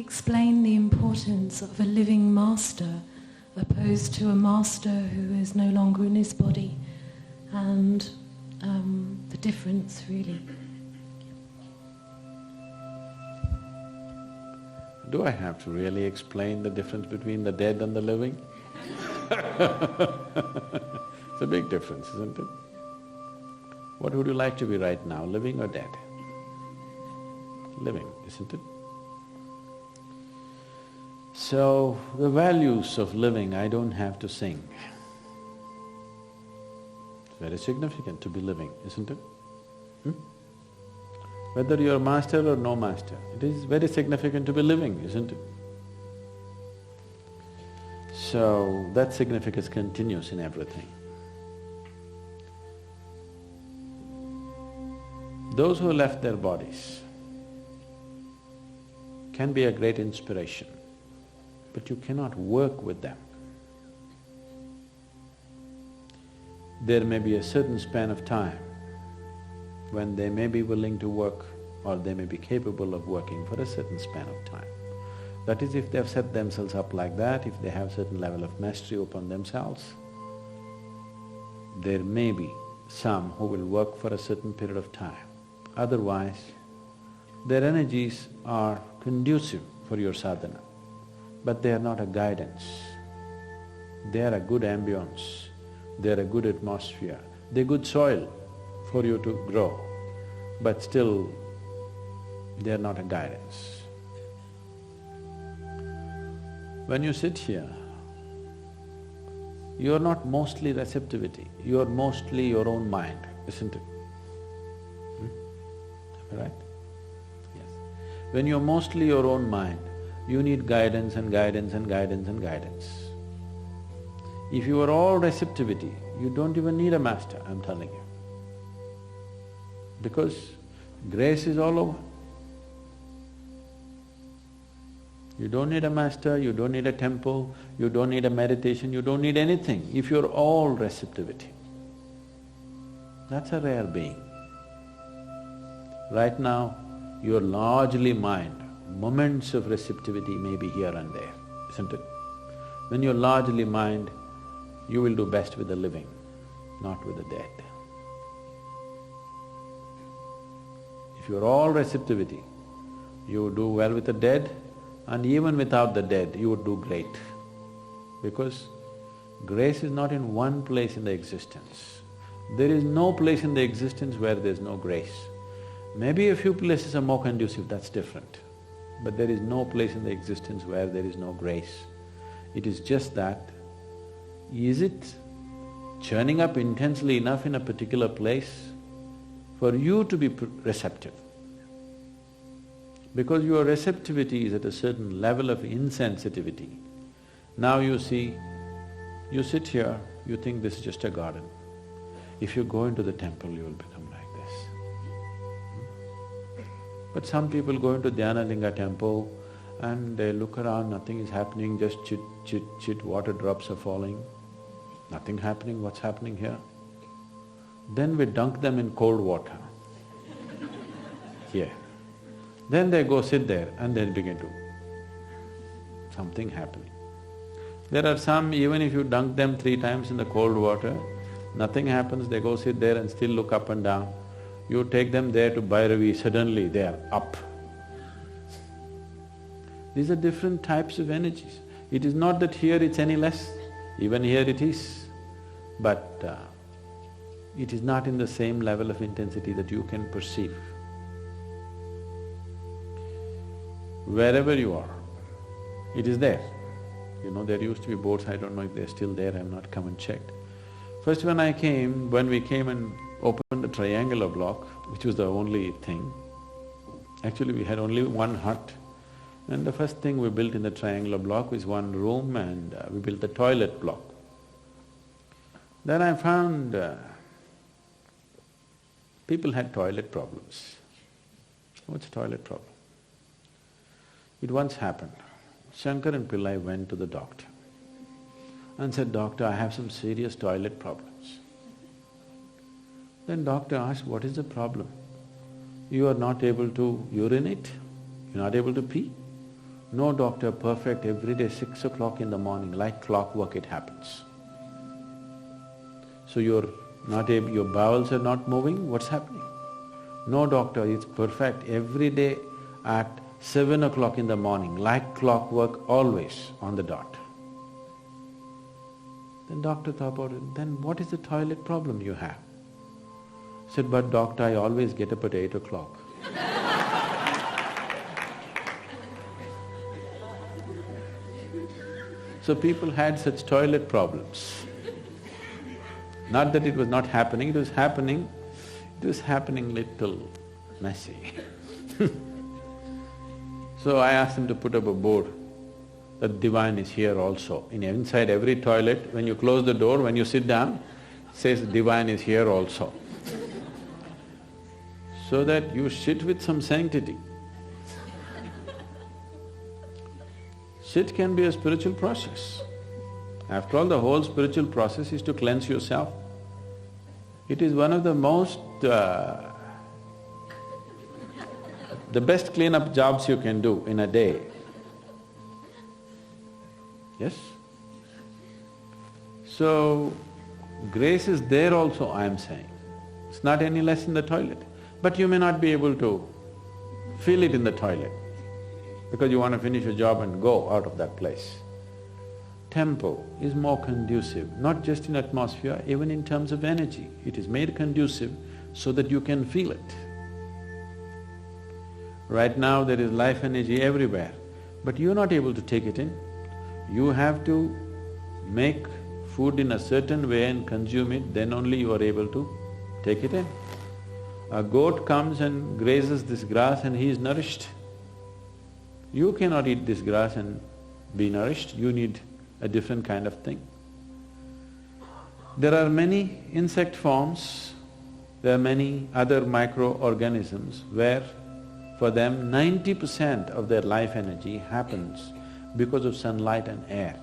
explain the importance of a living master opposed to a master who is no longer in his body, and the difference really? Do I have to really explain the difference between the dead and the living? It's a big difference, isn't it? What would you like to be right now, living or dead? Living, isn't it? So, the values of living I don't have to sing. It's very significant to be living, isn't it? Whether you're master or no master, it is very significant to be living, isn't it? So, that significance continues in everything. Those who left their bodies can be a great inspiration, but you cannot work with them. There may be a certain span of time when they may be willing to work or they may be capable of working for a certain span of time. That is, if they've set themselves up like that, if they have certain level of mastery upon themselves, there may be some who will work for a certain period of time. Otherwise, their energies are conducive for your sadhana, but they are not a guidance. They are a good ambience, they are a good atmosphere, they're good soil for you to grow, but still they are not a guidance. When you sit here, you are not mostly receptivity, you are mostly your own mind, isn't it? Right? Yes. When you're mostly your own mind, you need guidance and guidance and guidance and guidance. If you are all receptivity, you don't even need a master, I'm telling you. Because grace is all over. You don't need a master, you don't need a temple, you don't need a meditation, you don't need anything if you're all receptivity. That's a rare being. Right now, you're largely mind, moments of receptivity may be here and there, isn't it? When you're largely mind, you will do best with the living, not with the dead. If you're all receptivity, you would do well with the dead, and even without the dead, you would do great. Because grace is not in one place in the existence. There is no place in the existence where there's no grace. Maybe a few places are more conducive, that's different. But there is no place in the existence where there is no grace. It is just that, is it churning up intensely enough in a particular place for you to be receptive? Because your receptivity is at a certain level of insensitivity. Now you see, you sit here, you think this is just a garden. If you go into the temple, you will become like this. But some people go into Dhyanalinga temple and they look around, nothing is happening, just chit, chit, chit, water drops are falling. Nothing happening, what's happening here? Then we dunk them in cold water here. Then they go sit there and then begin to… something happening. There are some, even if you dunk them 3 times in the cold water, nothing happens, they go sit there and still look up and down. You take them there to Bhairavi, suddenly they are up. These are different types of energies. It is not that here it's any less, even here it is, but it is not in the same level of intensity that you can perceive. Wherever you are, it is there. You know, there used to be boats, I don't know if they're still there, I've not come and checked. First when we came and opened the triangular block, which was the only thing, actually we had only one hut, and the first thing we built in the triangular block was one room and we built the toilet block. Then I found people had toilet problems. What's a toilet problem? It once happened, Shankar and Pillai went to the doctor and said, "Doctor, I have some serious toilet problems." Then doctor asked, "What is the problem? You are not able to urinate, you're not able to pee, No doctor perfect, every day 6 o'clock in the morning, like clockwork it happens. So your bowels are not moving, what's happening? No doctor is perfect, every day at 7 o'clock in the morning, like clockwork, always on the dot. Then doctor thought about it, then what is the toilet problem you have? Said, but doctor, I always get up at 8 o'clock. So people had such toilet problems. Not that it was not happening, it was happening little messy. So I asked him to put up a board that divine is here also. Inside every toilet, when you close the door, when you sit down, says divine is here also. So that you sit with some sanctity. Sit can be a spiritual process. After all, the whole spiritual process is to cleanse yourself. It is one of the most… the best cleanup jobs you can do in a day. Yes? So, grace is there also, I am saying. It's not any less in the toilet. But you may not be able to feel it in the toilet because you want to finish your job and go out of that place. Temple is more conducive, not just in atmosphere, even in terms of energy. It is made conducive so that you can feel it. Right now there is life energy everywhere, but you're not able to take it in. You have to make food in a certain way and consume it, then only you are able to take it in. A goat comes and grazes this grass and he is nourished. You cannot eat this grass and be nourished, you need a different kind of thing. There are many insect forms, there are many other microorganisms where for them 90% of their life energy happens because of sunlight and air.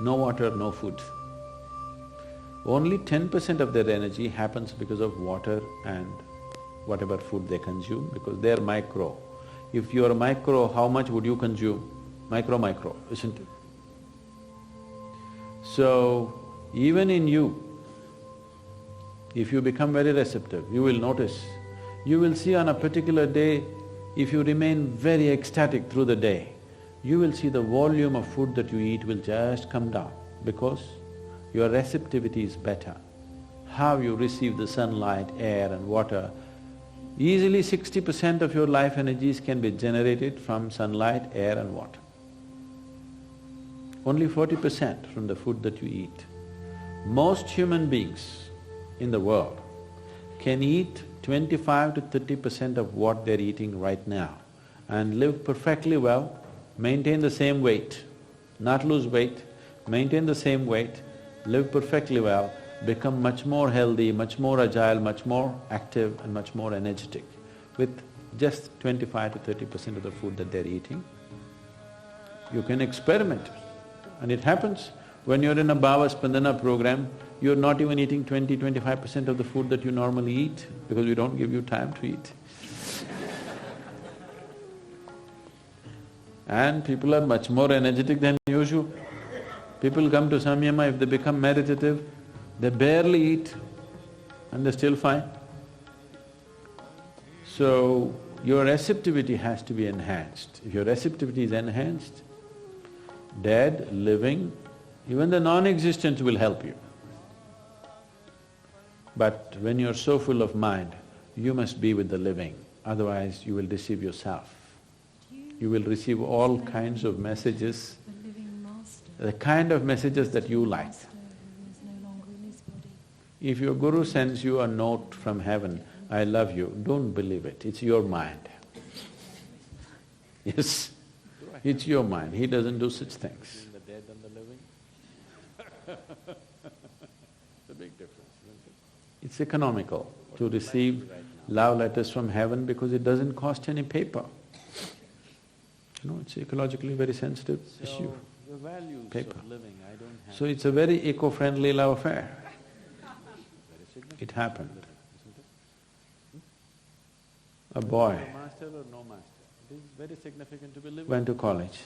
No water, no food. Only 10% of their energy happens because of water and whatever food they consume, because they're micro. If you're micro, how much would you consume? Micro, isn't it? So, even in you, if you become very receptive, you will notice, you will see on a particular day, if you remain very ecstatic through the day, you will see the volume of food that you eat will just come down because your receptivity is better. How you receive the sunlight, air and water, easily 60% of your life energies can be generated from sunlight, air and water. Only 40% from the food that you eat. Most human beings in the world can eat 25 to 30% of what they're eating right now and live perfectly well, maintain the same weight, not lose weight, maintain the same weight, live perfectly well, become much more healthy, much more agile, much more active and much more energetic with just 25 to 30% of the food that they're eating. You can experiment and it happens. When you're in a Bhava Spandana program, you're not even eating 20–25% of the food that you normally eat because we don't give you time to eat. And people are much more energetic than usual. People come to samyama, if they become meditative, they barely eat and they're still fine. So, your receptivity has to be enhanced. If your receptivity is enhanced, dead, living, even the non-existent will help you. But when you're so full of mind, you must be with the living, otherwise you will deceive yourself. You will receive all kinds of messages, the kind of messages that you like. If your guru sends you a note from heaven, I love you, don't believe it, it's your mind. Yes, it's your mind, he doesn't do such things. The dead and the living? It's a big difference, isn't it? It's economical to receive love letters from heaven because it doesn't cost any paper. You know, it's ecologically very sensitive issue. The values Paper. of living, I don't have. So it's a very eco-friendly love affair. It happened. A boy, Master or no master? It is very significant to be living. Went to college.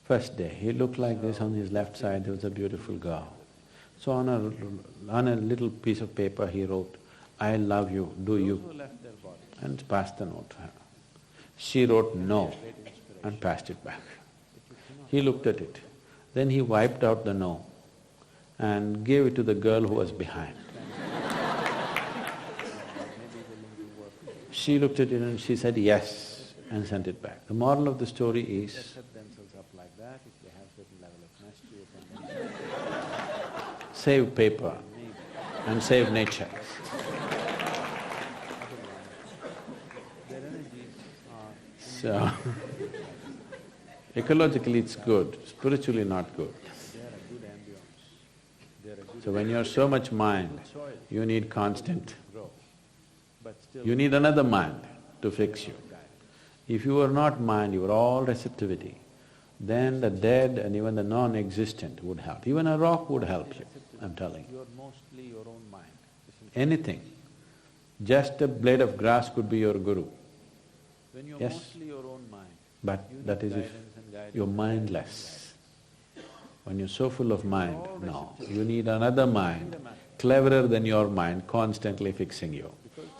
First day, he looked like this, on his left side there was a beautiful girl. So on a little piece of paper he wrote, "I love you, do you?" and passed the note to her. She wrote no and passed it back. He looked at it. Then he wiped out the no and gave it to the girl who was behind. She looked at it and she said yes and sent it back. The moral of the story is, save paper and save nature. So, ecologically it's good, spiritually not good. So when you're so much mind, you need constant. You need another mind to fix you. If you are not mind, you are all receptivity, then the dead and even the non-existent would help. Even a rock would help you, I'm telling you. Anything. Just a blade of grass could be your guru. Yes, but that is if you're mindless. When you're so full of mind, no. You need another mind, cleverer than your mind, constantly fixing you.